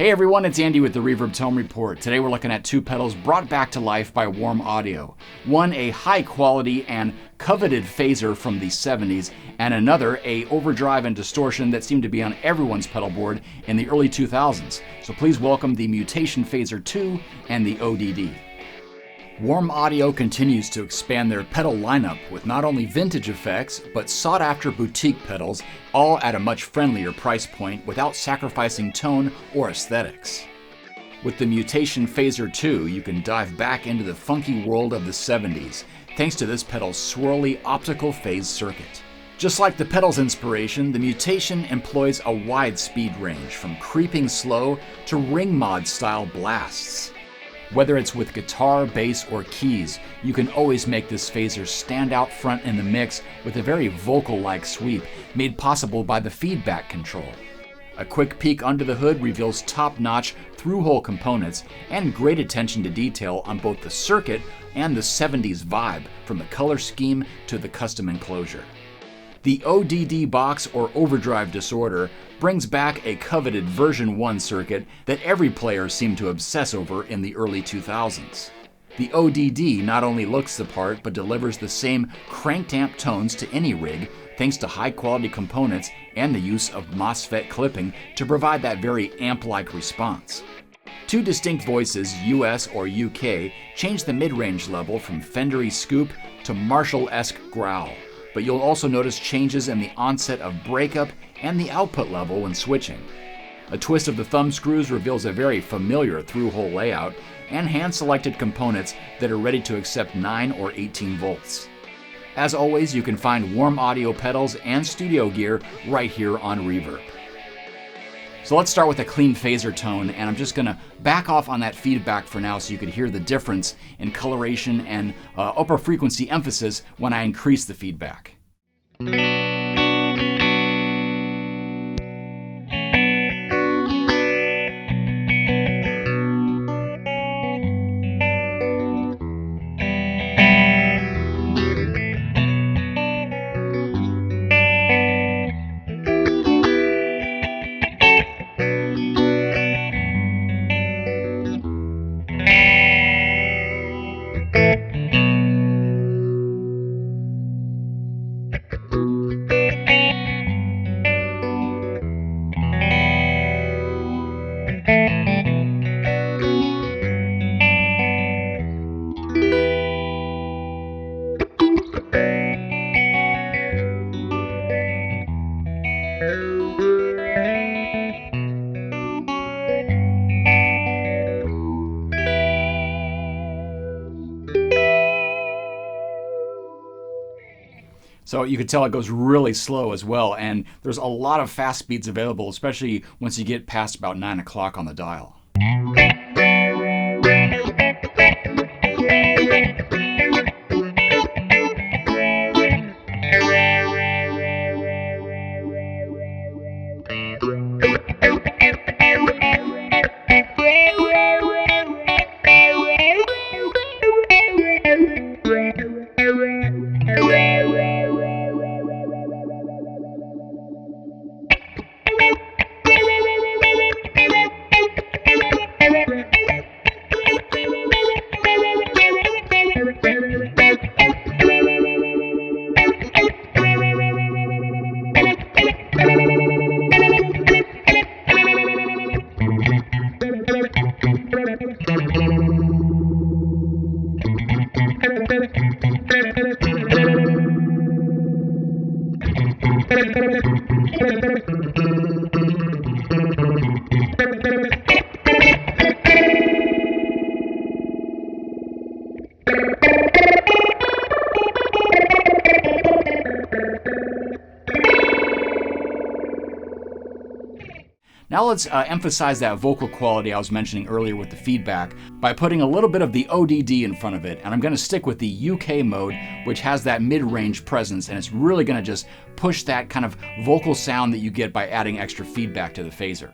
Hey everyone, it's Andy with the Reverb Tone Report. Today we're looking at two pedals brought back to life by Warm Audio. One, a high quality and coveted Phasor from the 70s, and another, a overdrive and distortion that seemed to be on everyone's pedal board in the early 2000s. So please welcome the Mutation Phasor 2 and the ODD. Warm Audio continues to expand their pedal lineup with not only vintage effects, but sought-after boutique pedals, all at a much friendlier price point without sacrificing tone or aesthetics. With the Mutation Phasor 2, you can dive back into the funky world of the 70s, thanks to this pedal's swirly optical phase circuit. Just like the pedal's inspiration, the Mutation employs a wide speed range, from creeping slow to ring mod-style blasts. Whether it's with guitar, bass, or keys, you can always make this Phasor stand out front in the mix with a very vocal-like sweep, made possible by the feedback control. A quick peek under the hood reveals top-notch through-hole components and great attention to detail on both the circuit and the 70s vibe, from the color scheme to the custom enclosure. The ODD box, or overdrive disorder, brings back a coveted version 1 circuit that every player seemed to obsess over in the early 2000s. The ODD not only looks the part, but delivers the same cranked amp tones to any rig, thanks to high-quality components and the use of MOSFET clipping to provide that very amp-like response. Two distinct voices, US or UK, change the mid-range level from Fendery scoop to Marshall-esque growl, but you'll also notice changes in the onset of breakup and the output level when switching. A twist of the thumb screws reveals a very familiar through-hole layout and hand-selected components that are ready to accept 9 or 18 volts. As always, you can find Warm Audio pedals and studio gear right here on Reverb. So let's start with a clean Phasor tone, and I'm just going to back off on that feedback for now so you could hear the difference in coloration and upper frequency emphasis when I increase the feedback. So you can tell it goes really slow as well, and there's a lot of fast speeds available, especially once you get past about 9 o'clock on the dial. Now let's emphasize that vocal quality I was mentioning earlier with the feedback by putting a little bit of the ODD in front of it, and I'm going to stick with the UK mode, which has that mid-range presence, and it's really going to just push that kind of vocal sound that you get by adding extra feedback to the Phasor.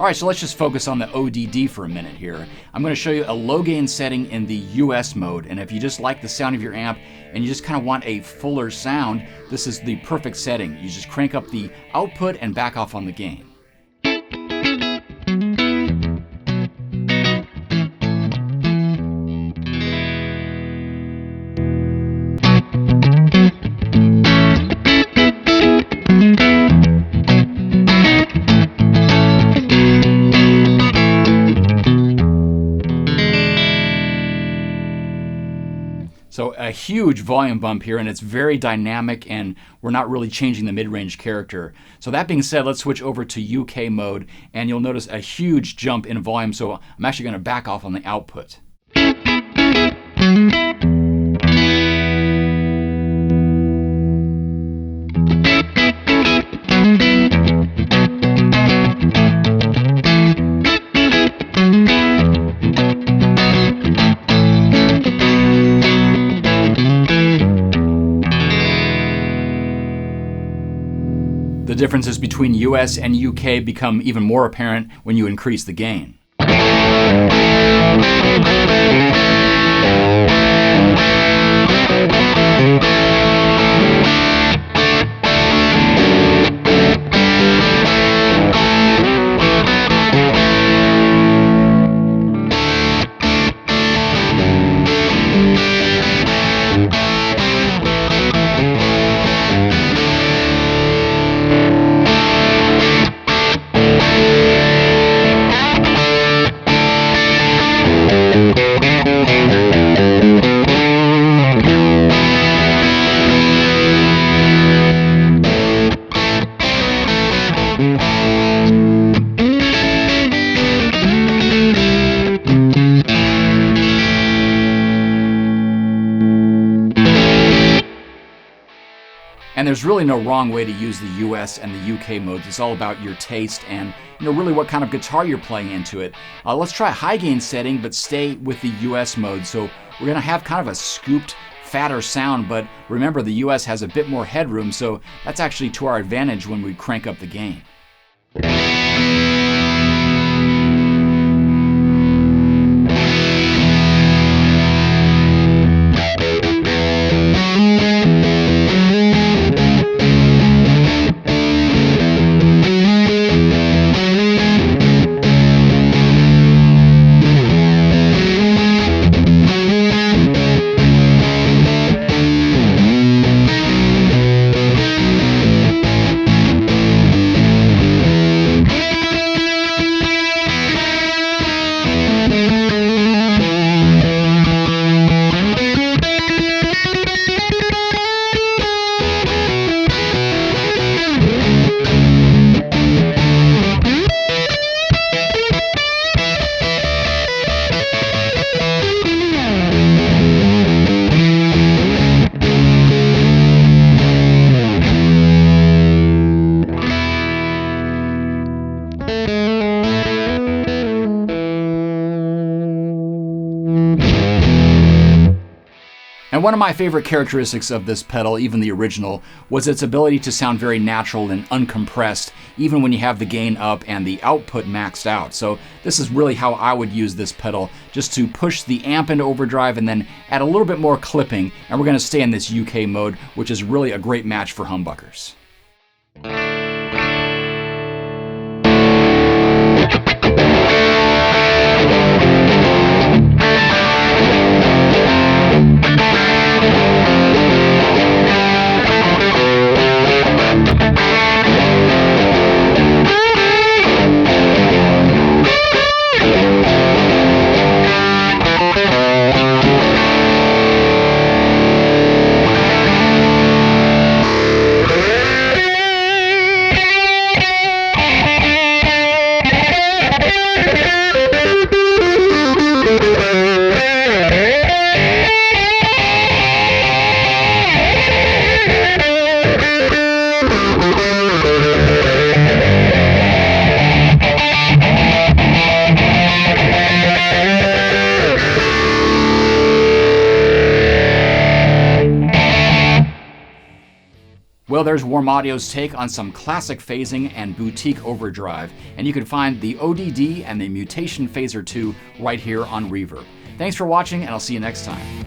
All right, so let's just focus on the ODD for a minute here. I'm going to show you a low gain setting in the US mode, and if you just like the sound of your amp and you just kind of want a fuller sound, this is the perfect setting. You just crank up the output and back off on the gain. So a huge volume bump here, and it's very dynamic, and we're not really changing the mid-range character. So that being said, let's switch over to UK mode, and you'll notice a huge jump in volume, so I'm actually going to back off on the output. The differences between US and UK become even more apparent when you increase the gain. And there's really no wrong way to use the US and the UK modes. It's all about your taste and really what kind of guitar you're playing into it. Let's try a high gain setting, but stay with the US mode. So we're gonna have kind of a scooped, fatter sound, but remember the US has a bit more headroom, so that's actually to our advantage when we crank up the gain. And one of my favorite characteristics of this pedal, even the original, was its ability to sound very natural and uncompressed, even when you have the gain up and the output maxed out. So this is really how I would use this pedal, just to push the amp into overdrive and then add a little bit more clipping. And we're going to stay in this UK mode, which is really a great match for humbuckers. Well, there's Warm Audio's take on some classic phasing and boutique overdrive, and you can find the ODD and the Mutation Phasor 2 right here on Reverb. Thanks for watching, and I'll see you next time.